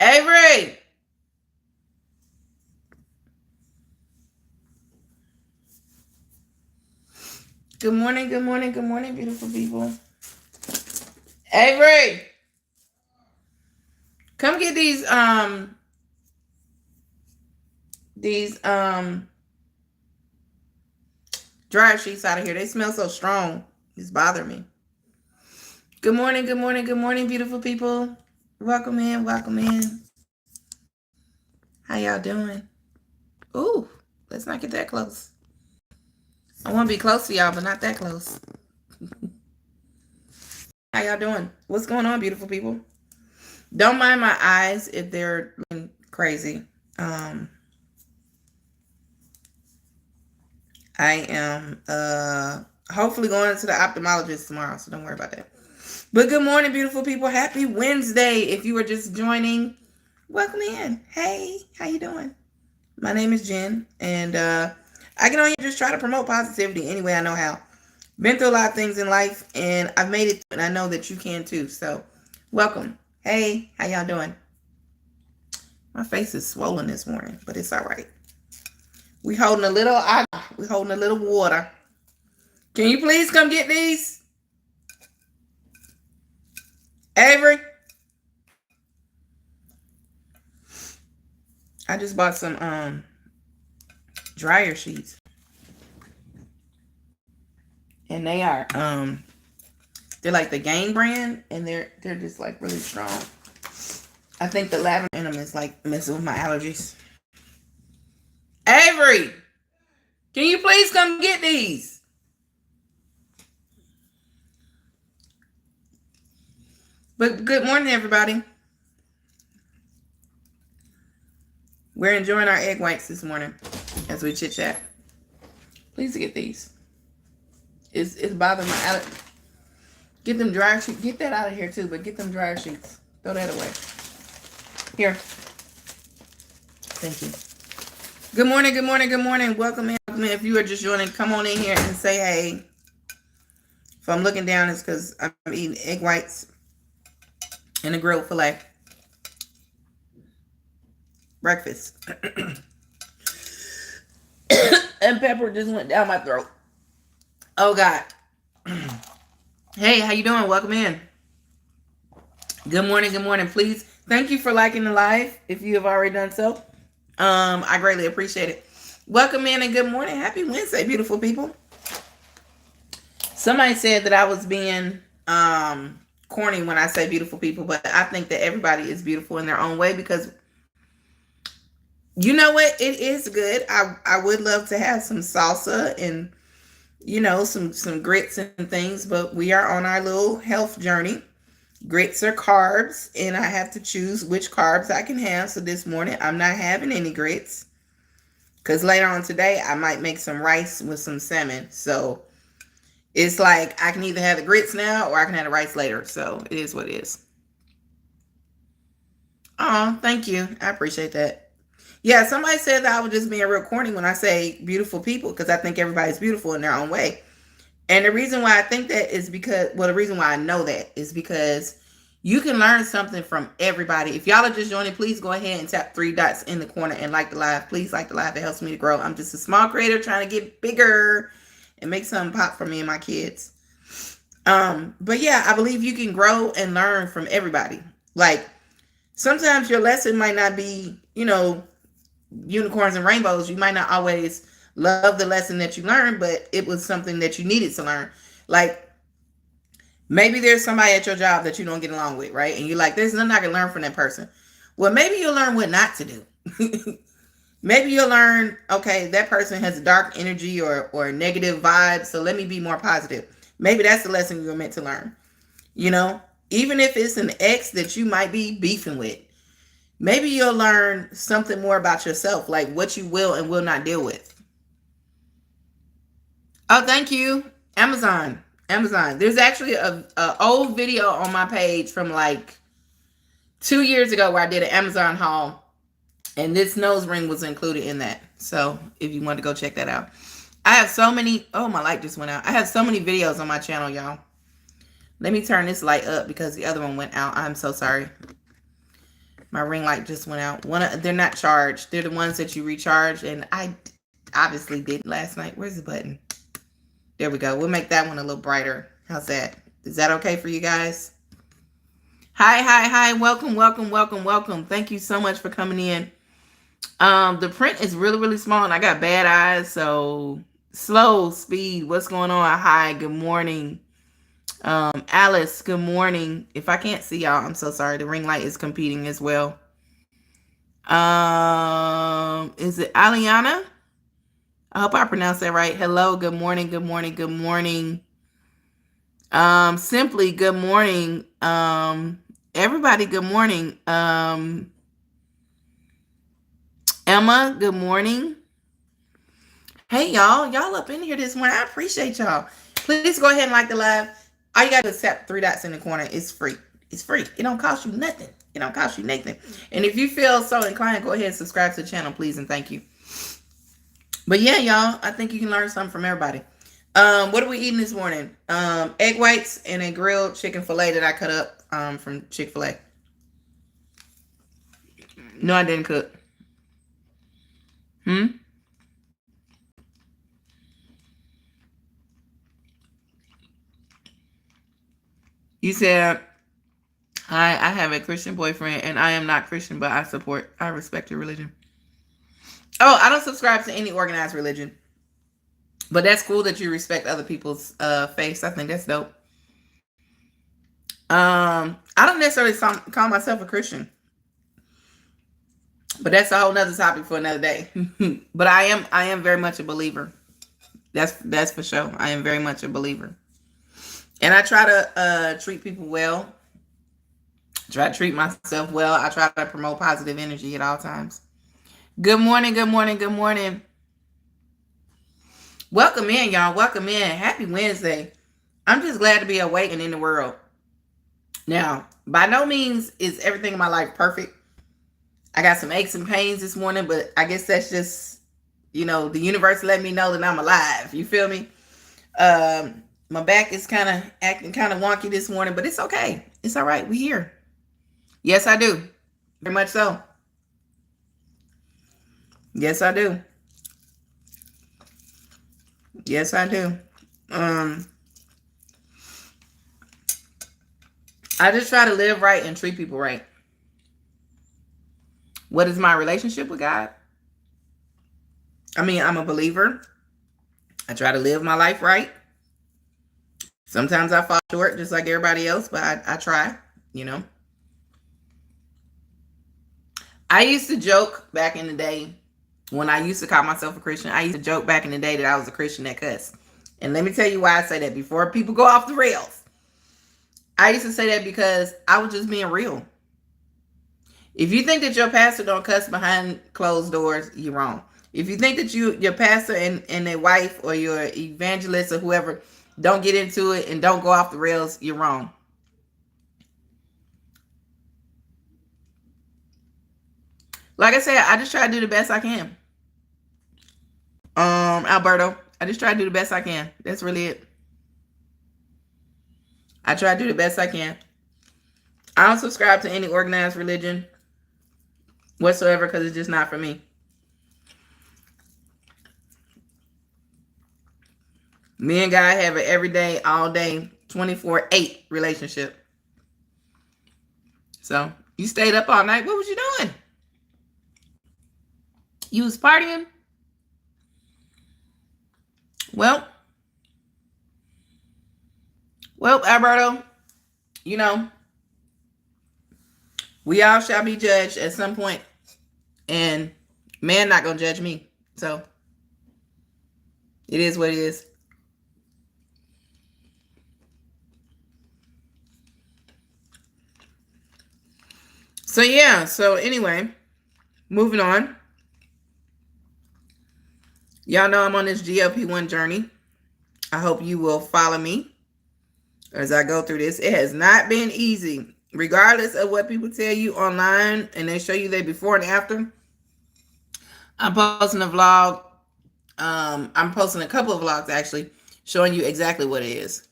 Avery. Good morning, good morning, good morning, beautiful people. Avery. Come get these dryer sheets out of here. They smell so strong. It's bothering me. Good morning, good morning, good morning, beautiful people. Welcome in, welcome in. How y'all doing? Ooh, let's not get that close. I want to be close to y'all, but not that close. How y'all doing? What's going on, beautiful people? Don't mind my eyes if they're crazy. I am hopefully going to the ophthalmologist tomorrow, so don't worry about that. But good morning, beautiful people. Happy Wednesday. If you were just joining, welcome in. Hey, how you doing? My name is Jen, and I get on here just try to promote positivity any way I know how. Been through a lot of things in life, and I've made it, and I know that you can too. So, welcome. Hey, how y'all doing? My face is swollen this morning, but it's all right. We holding a little water. Can you please come get these? Avery? I just bought some dryer sheets. And they are they're like the Gain brand, and they're just like really strong. I think the lavender in them is like messing with my allergies. Avery, can you please come get these? But good morning, everybody. We're enjoying our egg whites this morning as we chit chat. Please get these. It's bothering my allergies. Get them dryer sheets. Get that out of here too, but get them dryer sheets. Throw that away. Here. Thank you. Good morning, good morning, good morning. Welcome in. Welcome in. If you are just joining, come on in here and say hey. If I'm looking down, it's because I'm eating egg whites and a grilled filet. Breakfast. And pepper just went down my throat. Oh, God. Hey, how you doing? Welcome in. Good morning, good morning. Please, thank you for liking the live if you have already done so. I greatly appreciate it. Welcome in and good morning. Happy Wednesday, beautiful people. Somebody said that I was being corny when I say beautiful people, but I think that everybody is beautiful in their own way because you know what? It is good. I would love to have some salsa and, you know, some grits and things, but we are on our little health journey. Grits are carbs, and I have to choose which carbs I can have. So this morning, I'm not having any grits because later on today, I might make some rice with some salmon. So it's like I can either have the grits now or I can have the rice later. So it is what it is. Oh, thank you. I appreciate that. Yeah, somebody said that I was just being real corny when I say beautiful people because I think everybody's beautiful in their own way. And the reason why I think that is because, well, the reason why I know that is because you can learn something from everybody. If y'all are just joining, please go ahead and tap 3 dots in the corner and like the live. Please like the live. It helps me to grow. I'm just a small creator trying to get bigger and make something pop for me and my kids. But yeah, I believe you can grow and learn from everybody. Like sometimes your lesson might not be, you know, unicorns and rainbows. You might not always love the lesson that you learned, but it was something that you needed to learn. Like maybe there's somebody at your job that you don't get along with, right? And you're like, there's nothing I can learn from that person. Well, maybe you'll learn what not to do. Maybe you'll learn, okay, that person has a dark energy or negative vibes, so let me be more positive. Maybe that's the lesson you were meant to learn. You know, even if it's an ex that you might be beefing with, maybe you'll learn something more about yourself, like what you will and will not deal with. Oh, thank you. Amazon. There's actually a old video on my page from like 2 years ago where I did an Amazon haul, and this nose ring was included in that. So if you want to go check that out. I have so many, oh, my light just went out. I have so many videos on my channel, y'all. Let me turn this light up because the other one went out. I'm so sorry. My ring light just went out. They're not charged. They're the ones that you recharge, and I obviously did last night. Where's the button? There we go. We'll make that one a little brighter. How's that? Is that okay for you guys? Hi. Welcome, welcome, welcome, welcome. Thank you so much for coming in. The print is really, really small, and I got bad eyes, so slow speed. What's going on? Hi, good morning. Alice, good morning. If I can't see y'all, I'm so sorry. The ring light is competing as well. Is it Aliana? I hope I pronounced that right. Hello, good morning, good morning, good morning. Simply good morning. Everybody, good morning. Emma, good morning. Hey, y'all up in here this morning. I appreciate y'all. Please go ahead and like the live. All you got to do is tap 3 dots in the corner. It's free. It's free. It don't cost you nothing. It don't cost you nothing. And if you feel so inclined, go ahead and subscribe to the channel, please, and thank you. But yeah, y'all, I think you can learn something from everybody. What are we eating this morning? Egg whites and a grilled chicken fillet that I cut up from Chick-fil-A. No, I didn't cook. You said, hi, I have a Christian boyfriend, and I am not Christian, but I respect your religion. Oh, I don't subscribe to any organized religion. But that's cool that you respect other people's faiths. I think that's dope. I don't necessarily call myself a Christian. But that's a whole nother topic for another day. But I am very much a believer. That's for sure. I am very much a believer. And I try to treat people well. Try to treat myself well. I try to promote positive energy at all times. Good morning, good morning, good morning. Welcome in, y'all. Welcome in. Happy Wednesday. I'm just glad to be awake and in the world. Now, by no means is everything in my life perfect. I got some aches and pains this morning, but I guess that's just, the universe let me know that I'm alive. You feel me? My back is kind of acting kind of wonky this morning, but it's okay. It's all right. We're here. Yes, I do. Very much so. Yes, I do. Yes, I do. I just try to live right and treat people right. What is my relationship with God? I mean, I'm a believer. I try to live my life right. Sometimes I fall short just like everybody else, but I try, I used to joke back in the day when I used to call myself a Christian. I used to joke back in the day that I was a Christian that cussed. And let me tell you why I say that before people go off the rails. I used to say that because I was just being real. If you think that your pastor don't cuss behind closed doors, you're wrong. If you think that your pastor and their wife or your evangelist or whoever don't get into it and don't go off the rails, you're wrong. Like I said, I just try to do the best I can. Alberto, I just try to do the best I can. That's really it. I try to do the best I can. I don't subscribe to any organized religion whatsoever because it's just not for me. Me and God have an everyday, all day, 24/8 relationship. So you stayed up all night. What was you doing? You was partying? Well, Alberto, we all shall be judged at some point, and man not gonna judge me. So it is what it is. So yeah, so anyway, moving on. Y'all know I'm on this GLP-1 journey. I hope you will follow me as I go through this. It has not been easy. Regardless of what people tell you online and they show you their before and after. I'm posting a vlog. I'm posting a couple of vlogs actually showing you exactly what it is.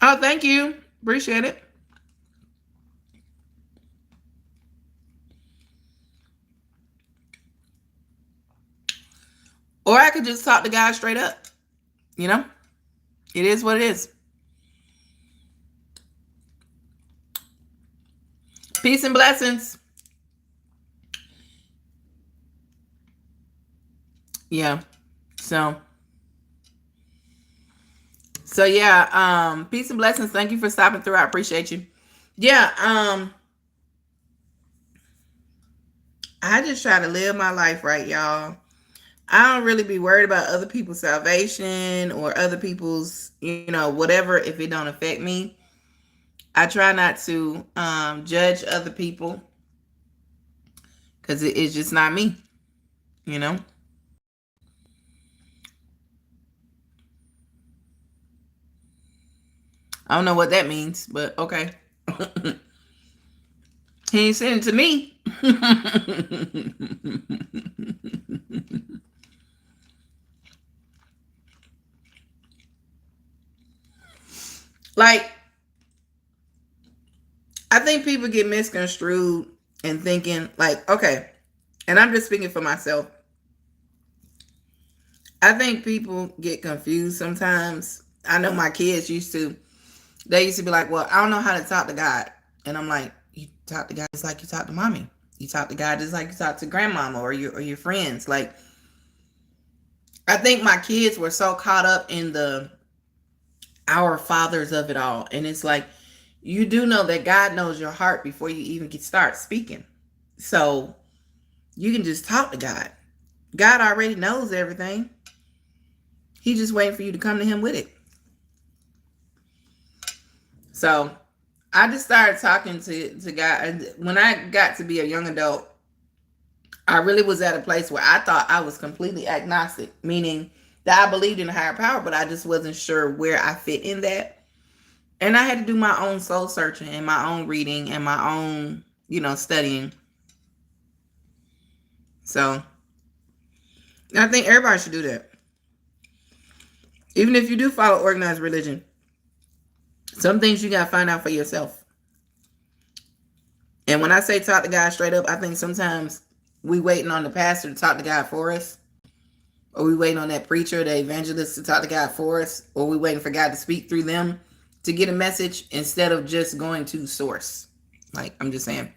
Oh, thank you. Appreciate it. Or I could just talk to God straight up. You know, it is what it is. Peace and blessings. Yeah. So yeah, peace and blessings. Thank you for stopping through. I appreciate you. Yeah, I just try to live my life right, y'all. I don't really be worried about other people's salvation or other people's, whatever if it don't affect me. I try not to judge other people because it's just not me, you know. I don't know what that means, but okay. He ain't sent it to me. Like, I think people get misconstrued and thinking, like, okay, and I'm just speaking for myself. I think people get confused sometimes. I know my kids they used to be like, well, I don't know how to talk to God. And I'm like, you talk to God just like you talk to mommy. You talk to God just like you talk to grandmama or your friends. Like, I think my kids were so caught up in the our fathers of it all. And it's like, you do know that God knows your heart before you even start speaking. So you can just talk to God. God already knows everything. He's just waiting for you to come to him with it. So I just started talking to God. When I got to be a young adult, I really was at a place where I thought I was completely agnostic, meaning that I believed in a higher power, but I just wasn't sure where I fit in that. And I had to do my own soul searching and my own reading and my own, studying. So I think everybody should do that. Even if you do follow organized religion, some things you got to find out for yourself. And when I say talk to God straight up, I think sometimes we waiting on the pastor to talk to God for us. Or we waiting on that preacher, the evangelist to talk to God for us. Or we waiting for God to speak through them to get a message instead of just going to source. Like, I'm just saying.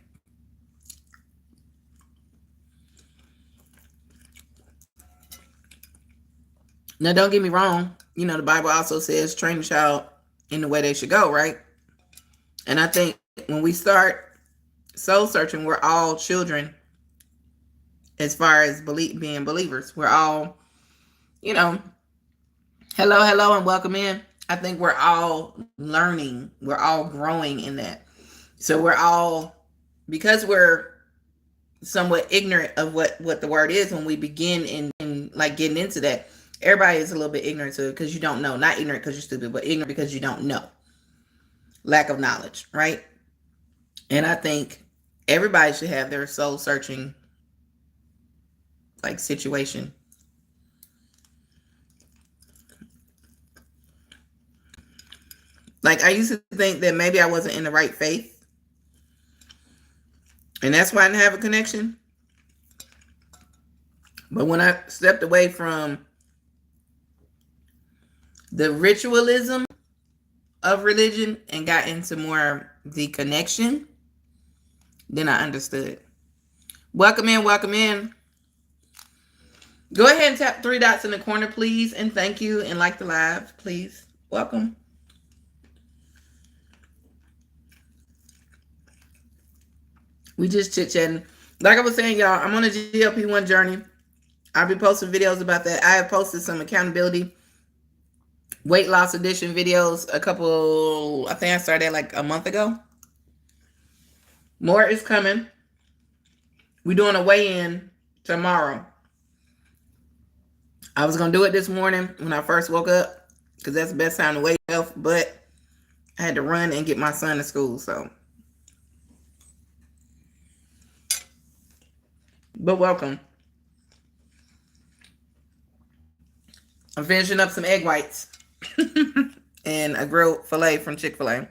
Now, don't get me wrong. The Bible also says train a child in the way they should go, right? And I think when we start soul searching, we're all children as far as being believers. We're all, hello, and welcome in. I think we're all learning. We're all growing in that. So we're all, because we're somewhat ignorant of what the word is when we begin in like getting into that. Everybody is a little bit ignorant to it because you don't know. Not ignorant because you're stupid, but ignorant because you don't know. Lack of knowledge, right? And I think everybody should have their soul searching like situation. Like, I used to think that maybe I wasn't in the right faith. And that's why I didn't have a connection. But when I stepped away from the ritualism of religion and got into more the connection, then I understood. Welcome in, welcome in. Go ahead and tap 3 dots in the corner, please. And thank you. And like the live, please. Welcome. We just chit-chatting. Like I was saying, y'all, I'm on a GLP-1 journey. I've been posting videos about that. I have posted some accountability weight loss edition videos I think I started like a month ago. More is coming. We're doing a weigh-in tomorrow. I was going to do it this morning when I first woke up because that's the best time to weigh yourself, but I had to run and get my son to school, so. But welcome. I'm finishing up some egg whites. and a grilled filet from Chick-fil-A.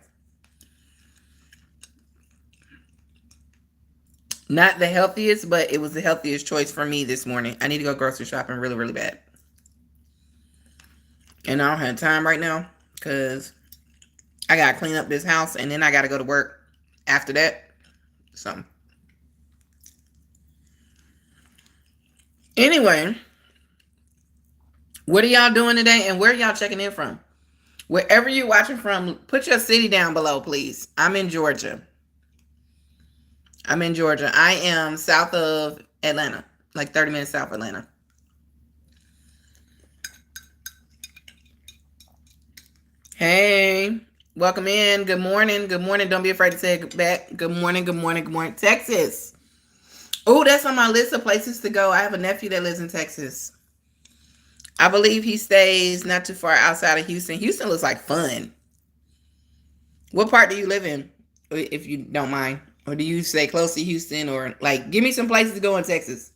Not the healthiest, but it was the healthiest choice for me this morning. I need to go grocery shopping really, really bad. And I don't have time right now because I got to clean up this house and then I got to go to work after that. So, anyway, what are y'all doing today and where are y'all checking in from? Wherever you're watching from, put your city down below, please. I'm in Georgia. I am south of Atlanta, like 30 minutes south of Atlanta. Hey, welcome in. Good morning. Good morning. Don't be afraid to say it back. Good morning. Good morning. Good morning. Texas. Oh, that's on my list of places to go. I have a nephew that lives in Texas. I believe he stays not too far outside of Houston. Houston looks like fun. What part do you live in, if you don't mind? Or do you stay close to Houston? Or, like, give me some places to go in Texas.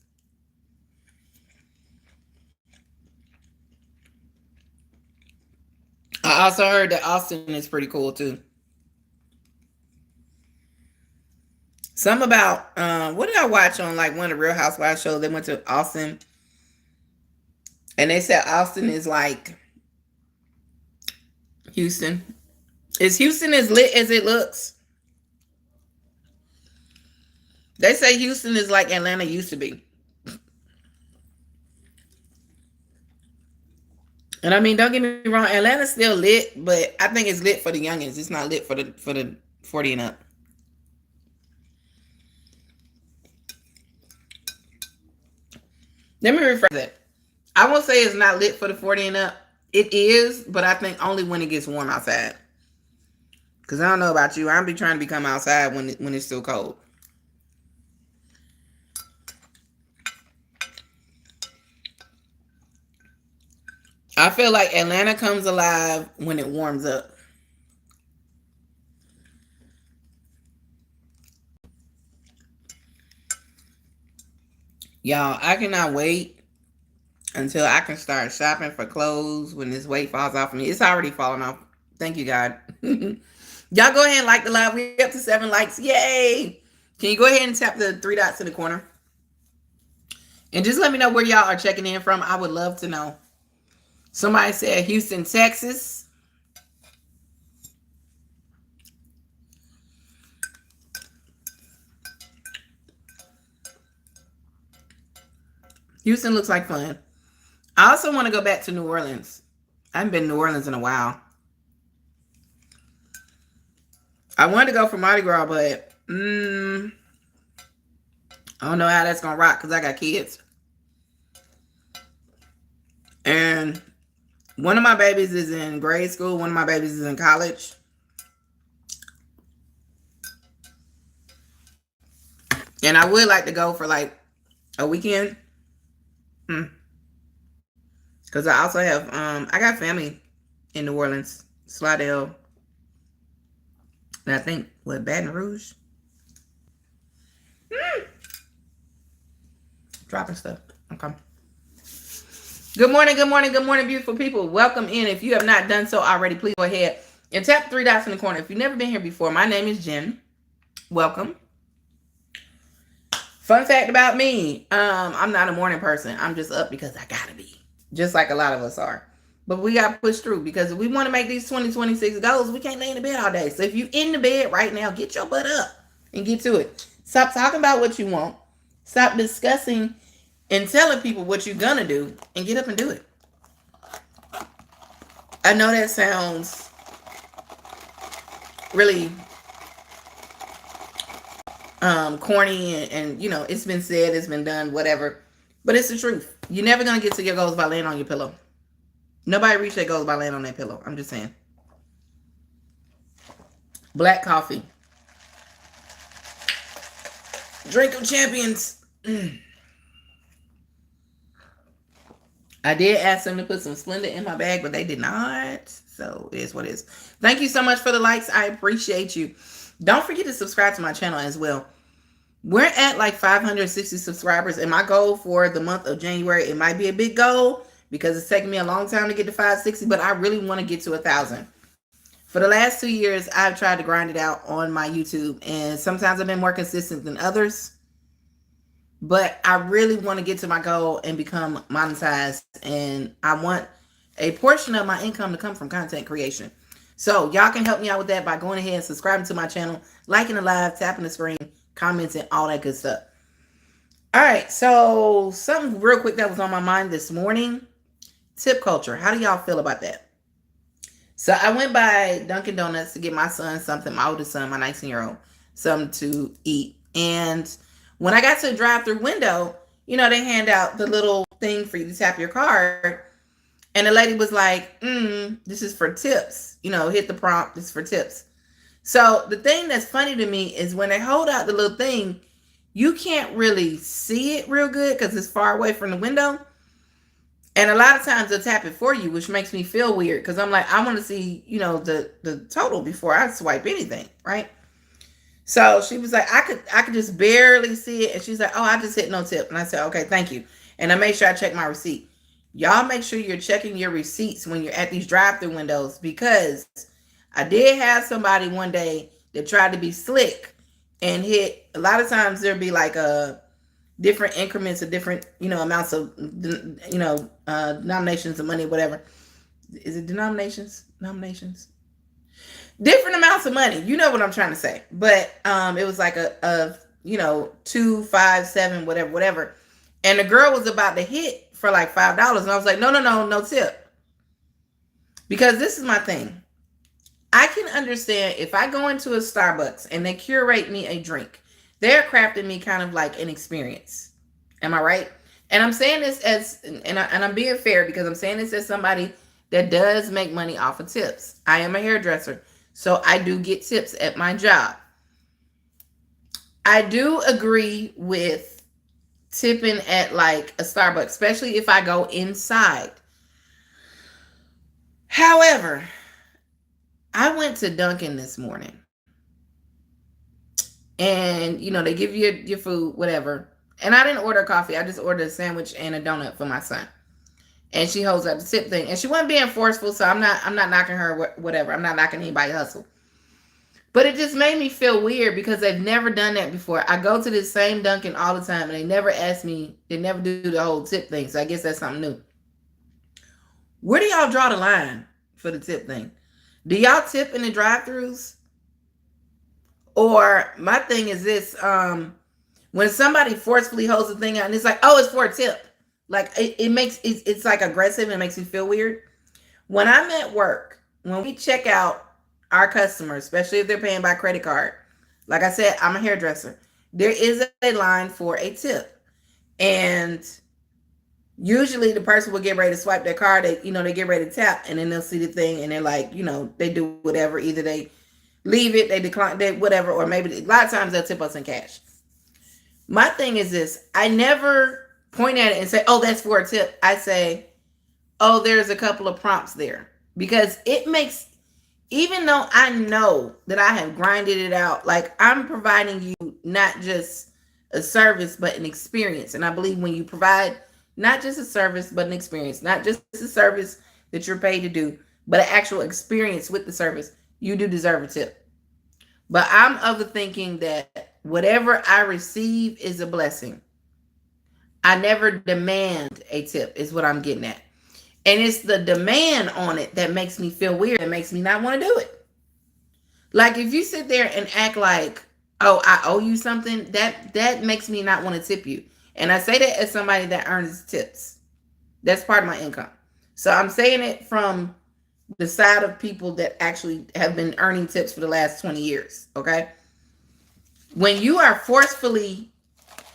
I also heard that Austin is pretty cool, too. Something about, what did I watch on, like, one of the Real Housewives shows? They went to Austin. And they said Austin is like Houston. Is Houston as lit as it looks? They say Houston is like Atlanta used to be. And I mean, don't get me wrong, Atlanta's still lit, but I think it's lit for the youngins. It's not lit for the 40 and up. Let me rephrase that. I won't say it's not lit for the 40 and up. It is, but I think only when it gets warm outside. Because I don't know about you. I'll be trying to come outside when it's still cold. I feel like Atlanta comes alive when it warms up. Y'all, I cannot wait until I can start shopping for clothes when this weight falls off of me. It's already falling off. Thank you, God. Y'all go ahead and like the live. We're up to 7 likes. Yay! Can you go ahead and tap the 3 dots in the corner? And just let me know where y'all are checking in from. I would love to know. Somebody said Houston, Texas. Houston looks like fun. I also want to go back to New Orleans. I haven't been to New Orleans in a while. I wanted to go for Mardi Gras, but I don't know how that's going to rock because I got kids. And one of my babies is in grade school. One of my babies is in college. And I would like to go for like a weekend. Because I also have, I got family in New Orleans. Slidell. And I think, Baton Rouge? Dropping stuff. Okay. Good morning, good morning, good morning, beautiful people. Welcome in. If you have not done so already, please go ahead and tap 3 dots in the corner. If you've never been here before, my name is Jen. Welcome. Fun fact about me, I'm not a morning person. I'm just up because I gotta be. Just like a lot of us are. But we got to push through because if we want to make these 2026 goals, we can't lay in the bed all day. So if you're in the bed right now, get your butt up and get to it. Stop talking about what you want. Stop discussing and telling people what you're going to do and get up and do it. I know that sounds really corny and you know, it's been said, it's been done, whatever. But it's the truth. You're never going to get to your goals by laying on your pillow. Nobody reach their goals by laying on their pillow. I'm just saying. Black coffee. Drink of champions. I did ask them to put some Splenda in my bag, but they did not. So it is what it is. Thank you so much for the likes. I appreciate you. Don't forget to subscribe to my channel as well. We're at like 560 subscribers. And my goal for the month of January, it might be a big goal because it's taking me a long time to get to 560, but I really want to get to 1,000. For the last 2 years, I've tried to grind it out on my YouTube, and sometimes I've been more consistent than others. But I really want to get to my goal and become monetized, and I want a portion of my income to come from content creation. So y'all can help me out with that by going ahead and subscribing to my channel, liking the live, tapping the screen, commenting, all that good stuff. All right, so something real quick that was on my mind this morning. Tip culture. How do y'all feel about that? So I went by Dunkin' Donuts to get my son something, my oldest son, my 19-year-old, something to eat. And when I got to the drive-through window, they hand out the little thing for you to tap your card. And the lady was like, this is for tips. Hit the prompt, this is for tips. So the thing that's funny to me is when they hold out the little thing, you can't really see it real good because it's far away from the window. And a lot of times they'll tap it for you, which makes me feel weird because I'm like, I want to see, the total before I swipe anything, right? So she was like, I could just barely see it. And she's like, oh, I just hit no tip. And I said, okay, thank you. And I made sure I checked my receipt. Y'all make sure you're checking your receipts when you're at these drive-through windows, because I did have somebody one day that tried to be slick and hit. A lot of times there'll be like different increments of different, amounts of, denominations of money, whatever. Is it denominations? Denominations? Different amounts of money. You know what I'm trying to say. But it was like a 2, 5, 7, whatever. And the girl was about to hit for like $5. And I was like, no tip. Because this is my thing. I can understand if I go into a Starbucks and they curate me a drink, they're crafting me kind of like an experience. Am I right? And I'm saying this and I'm being fair because I'm saying this as somebody that does make money off of tips. I am a hairdresser, so I do get tips at my job. I do agree with tipping at like a Starbucks, especially if I go inside. However, I went to Dunkin' this morning. And, they give you your food, whatever. And I didn't order coffee. I just ordered a sandwich and a donut for my son. And she holds up the tip thing. And she wasn't being forceful, so I'm not knocking her, whatever. I'm not knocking anybody's hustle. But it just made me feel weird because they've never done that before. I go to this same Dunkin' all the time, and they never ask me. They never do the whole tip thing. So I guess that's something new. Where do y'all draw the line for the tip thing? Do y'all tip in the drive-thrus? Or my thing is this, when somebody forcefully holds the thing out and it's like, oh, it's for a tip. Like it's like aggressive and it makes me feel weird. When I'm at work, when we check out our customers, especially if they're paying by credit card, like I said, I'm a hairdresser. There is a line for a tip. And usually the person will get ready to swipe their card. They get ready to tap, and then they'll see the thing and they're like, they do whatever. Either they leave it, they decline, they whatever, or maybe a lot of times they'll tip us in cash. My thing is this: I never point at it and say, "Oh, that's for a tip." I say, "Oh, there's a couple of prompts there," because it makes, even though I know that I have grinded it out, like I'm providing you not just a service but an experience. And I believe when you provide not just a service but an experience, not just a service that you're paid to do, but an actual experience with the service, you do deserve a tip. But I'm of the thinking that whatever I receive is a blessing. I never demand a tip, is what I'm getting at. And it's the demand on it that makes me feel weird, that makes me not want to do it. Like if you sit there and act like, oh, I owe you something, that makes me not want to tip you. And I say that as somebody that earns tips. That's part of my income. So I'm saying it from the side of people that actually have been earning tips for the last 20 years, okay? When you are forcefully,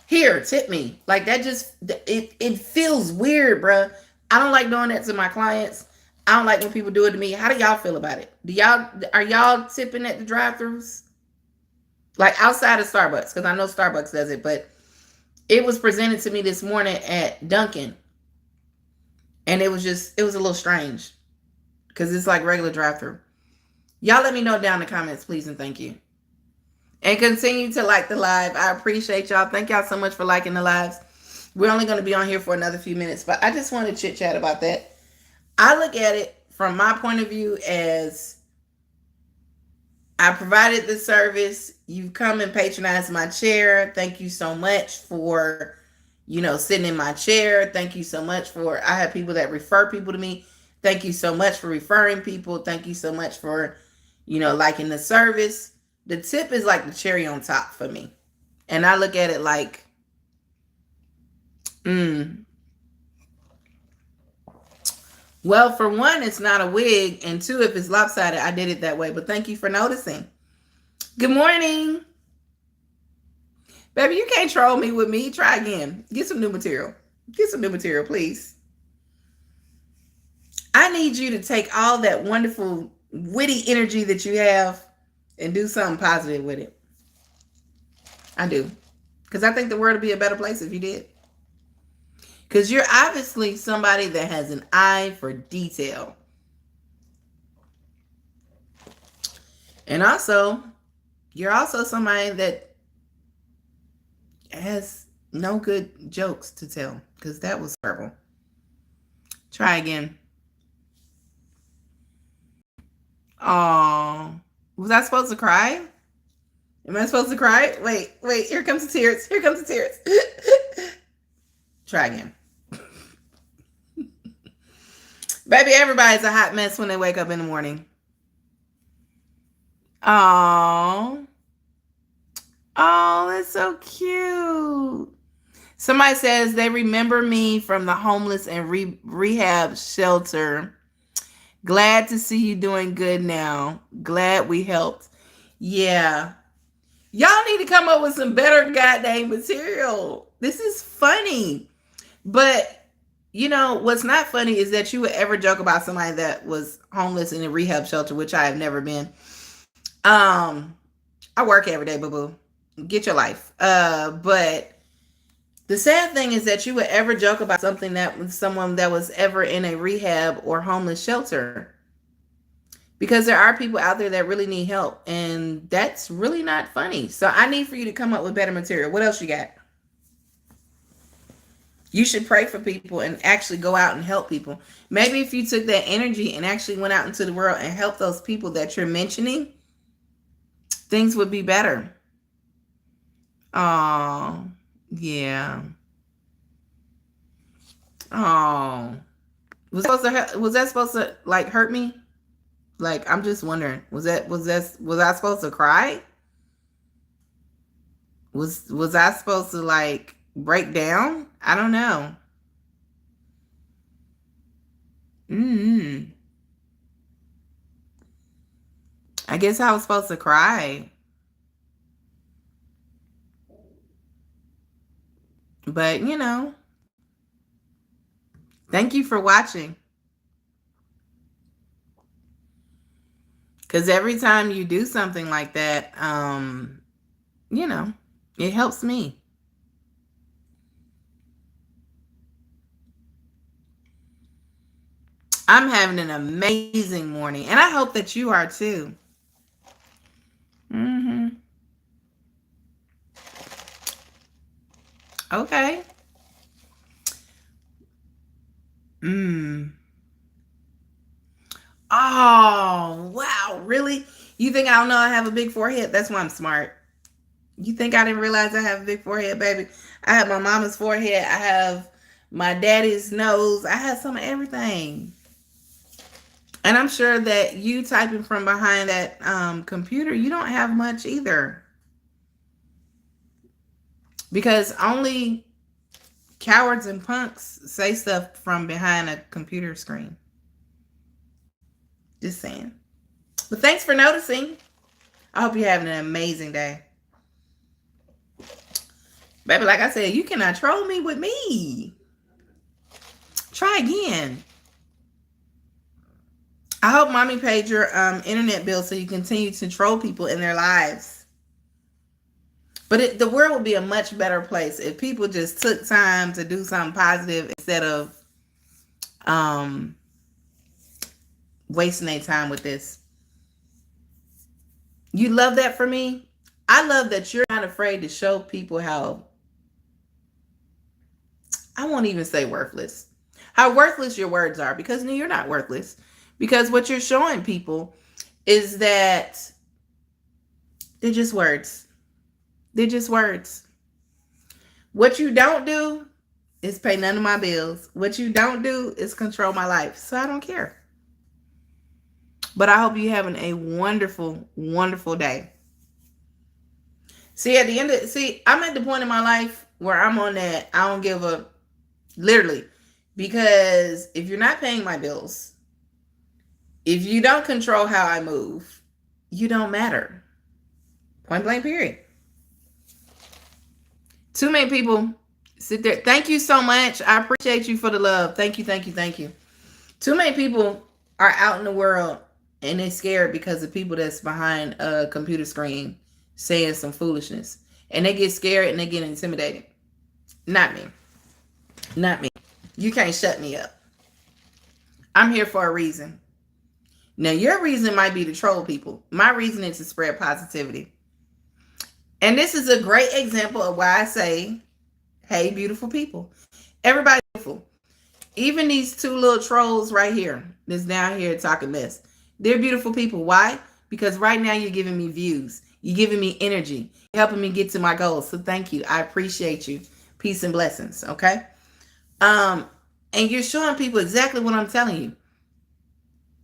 here, tip me, like that just, it feels weird, bruh. I don't like doing that to my clients. I don't like when people do it to me. How do y'all feel about it? Are y'all tipping at the drive-thrus? Like outside of Starbucks, because I know Starbucks does it, but it was presented to me this morning at Dunkin'. And it was a little strange because it's like regular drive-thru. Y'all let me know down in the comments, please, and thank you. And continue to like the live. I appreciate y'all. Thank y'all so much for liking the lives. We're only going to be on here for another few minutes, but I just want to chit chat about that. I look at it from my point of view as I provided the service. You've come and patronized my chair. Thank you so much for, sitting in my chair. Thank you so much for, I have people that refer people to me. Thank you so much for referring people. Thank you so much for, liking the service. The tip is like the cherry on top for me. And I look at it like, well, for one, it's not a wig. And two, if it's lopsided, I did it that way. But thank you for noticing. Good morning. Baby, you can't troll me with me. Try again. Get some new material. Get some new material, please. I need you to take all that wonderful, witty energy that you have and do something positive with it. I do. Because I think the world would be a better place if you did. Because you're obviously somebody that has an eye for detail. And also, you're also somebody that has no good jokes to tell. Because that was horrible. Try again. Oh, was I supposed to cry? Am I supposed to cry? Wait, here comes the tears. Here comes the tears. Try again. Baby, everybody's a hot mess when they wake up in the morning. Oh, that's so cute. Somebody says they remember me from the homeless and rehab shelter. Glad to see you doing good now. Glad we helped. Yeah. Y'all need to come up with some better goddamn material. This is funny. But, what's not funny is that you would ever joke about somebody that was homeless in a rehab shelter, which I have never been. I work every day, boo-boo. Get your life. But the sad thing is that you would ever joke about something that was someone that was ever in a rehab or homeless shelter. Because there are people out there that really need help. And that's really not funny. So I need for you to come up with better material. What else you got? You should pray for people and actually go out and help people. Maybe if you took that energy and actually went out into the world and helped those people that you're mentioning, things would be better. Oh, yeah. Oh, was that supposed to like hurt me? Like, I'm just wondering, was I supposed to cry? Was I supposed to like break down? I don't know. I guess I was supposed to cry. But, thank you for watching. Because every time you do something like that, it helps me. I'm having an amazing morning. And I hope that you are too. Okay. Oh, wow. Really? You think I don't know I have a big forehead? That's why I'm smart. You think I didn't realize I have a big forehead, baby? I have my mama's forehead. I have my daddy's nose. I have some of everything. And I'm sure that you typing from behind that computer, you don't have much either. Because only cowards and punks say stuff from behind a computer screen. Just saying. But thanks for noticing. I hope you're having an amazing day. Baby, like I said, you cannot troll me with me. Try again. I hope mommy paid your internet bill so you continue to troll people in their lives. But the world would be a much better place if people just took time to do something positive instead of wasting their time with this. You love that for me? I love that you're not afraid to show people how, I won't even say worthless, how worthless your words are, because no, you're not worthless. Because what you're showing people is that They're just words. They're just words. What you don't do is pay none of my bills. What you don't do is control my life. So I don't care. But I hope you're having a wonderful, wonderful day. See, at the end of I'm at the point in my life where I'm on that I don't give a literally. Because if you're not paying my bills, if you don't control how I move, you don't matter. Point blank, period. Too many people sit there. Thank you so much. I appreciate you for the love. Thank you, thank you, thank you. Too many people are out in the world and they're scared because of people that's behind a computer screen saying some foolishness. And they get scared and they get intimidated. Not me. Not me. You can't shut me up. I'm here for a reason. Now, your reason might be to troll people. My reason is to spread positivity. And this is a great example of why I say, hey, beautiful people. Everybody's beautiful. Even these two little trolls right here that's down here talking mess. They're beautiful people. Why? Because right now you're giving me views. You're giving me energy. You're helping me get to my goals. So thank you. I appreciate you. Peace and blessings. Okay? And you're showing people exactly what I'm telling you.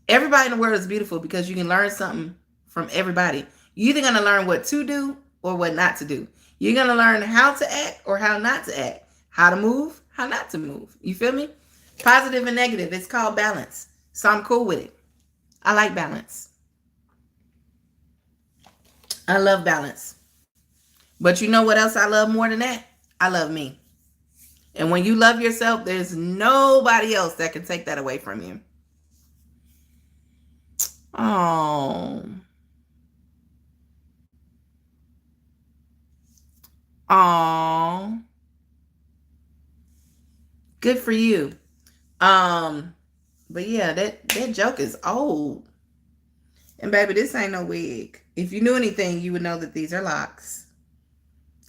Everybody in the world is beautiful because you can learn something from everybody. You're either going to learn what to do or what not to do. You're going to learn how to act or how not to act. How to move, how not to move. You feel me? Positive and negative. It's called balance. So I'm cool with it. I like balance. I love balance. But you know what else I love more than that? I love me. And when you love yourself, there's nobody else that can take that away from you. Oh. Oh. Good for you. But yeah, that joke is old. And baby, this ain't no wig. If you knew anything, you would know that these are locks.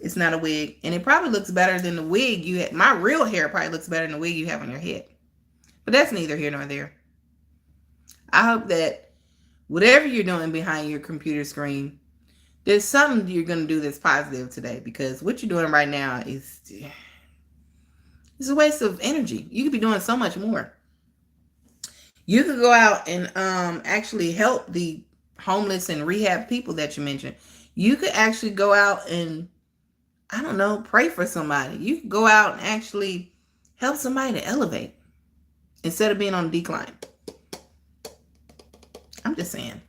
It's not a wig. And it probably looks better than the wig you had. My real hair probably looks better than the wig you have on your head. But that's neither here nor there. I hope that whatever you're doing behind your computer screen, there's something you're going to do that's positive today. Because what you're doing right now is it's a waste of energy. You could be doing so much more. You could go out and actually help the homeless and rehab people that you mentioned. You could actually go out and, I don't know, pray for somebody. You could go out and actually help somebody to elevate instead of being on decline. I'm just saying.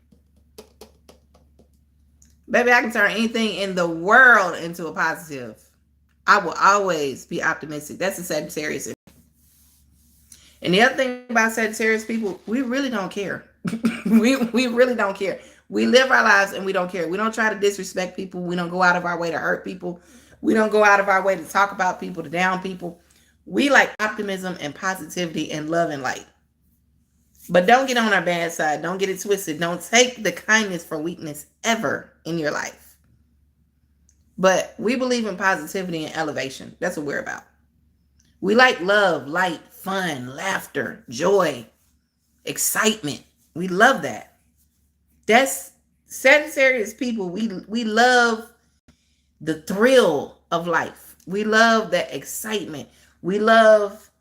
Baby, I can turn anything in the world into a positive. I will always be optimistic. That's a Sagittarius. And the other thing about Sagittarius people, we really don't care. we really don't care. We live our lives and we don't care. We don't try to disrespect people. We don't go out of our way to hurt people. We don't go out of our way to talk about people, to down people. We like optimism and positivity and love and light. But don't get on our bad side. Don't get it twisted. Don't take the kindness for weakness ever in your life. But we believe in positivity and elevation. That's what we're about. We like love, light, fun, laughter, joy, excitement. We love that. That's Sagittarius people. We love the thrill of life. We love that excitement. We love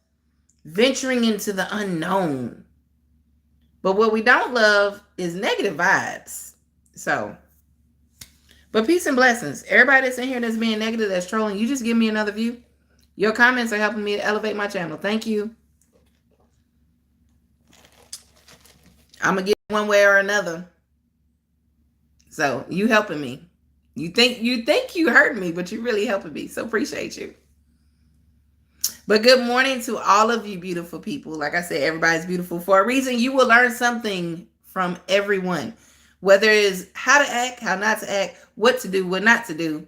venturing into the unknown. But what we don't love is negative vibes. So, but peace and blessings. Everybody that's in here that's being negative, that's trolling, you just give me another view. Your comments are helping me to elevate my channel. Thank you. I'm going to get one way or another. So you helping me. You think you hurt me, but you really helping me. So appreciate you. But good morning to all of you beautiful people. Like I said, everybody's beautiful for a reason. You will learn something from everyone. Whether it's how to act, how not to act, what to do, what not to do,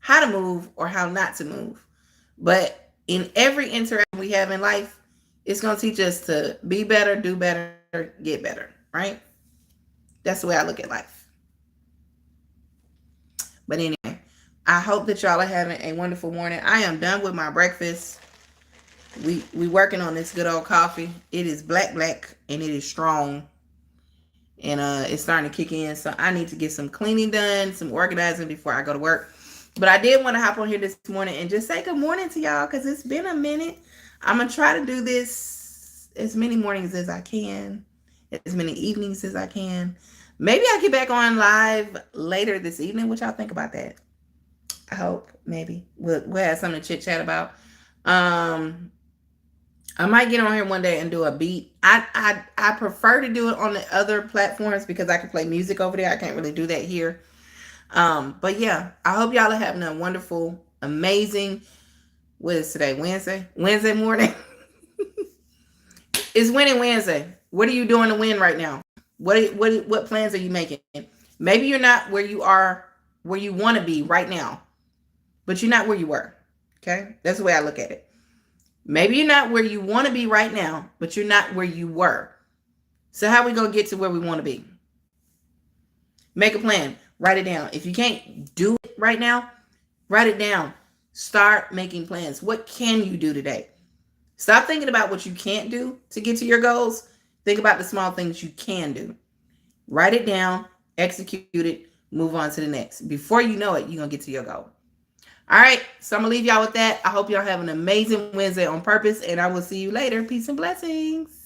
how to move or how not to move. But in every interaction we have in life, it's going to teach us to be better, do better, get better, right? That's the way I look at life. But anyway, I hope that y'all are having a wonderful morning. I am done with my breakfast. We working on this good old coffee. It is black, and it is strong. and it's starting to kick in. So I need to get some cleaning done, some organizing before I go to work. But I did want to hop on here this morning and just say good morning to y'all because it's been a minute. I'm going to try to do this as many mornings as I can, as many evenings as I can. Maybe I'll get back on live later this evening. What y'all think about that? I hope. Maybe. We'll have something to chit-chat about. I might get on here one day and do a beat. I prefer to do it on the other platforms because I can play music over there. I can't really do that here. But yeah, I hope y'all are having a wonderful, amazing, what is today? Wednesday morning. It's Winning Wednesday. What are you doing to win right now? What plans are you making? Maybe you're not where you are, where you want to be right now, but you're not where you were. Okay? That's the way I look at it. Maybe you're not where you want to be right now, but you're not where you were. So how are we going to get to where we want to be? Make a plan. Write it down. If you can't do it right now, write it down. Start making plans. What can you do today? Stop thinking about what you can't do to get to your goals. Think about the small things you can do. Write it down, execute it, move on to the next. Before you know it, you're going to get to your goal. All right, so I'm going to leave y'all with that. I hope y'all have an amazing Wednesday on purpose, and I will see you later. Peace and blessings.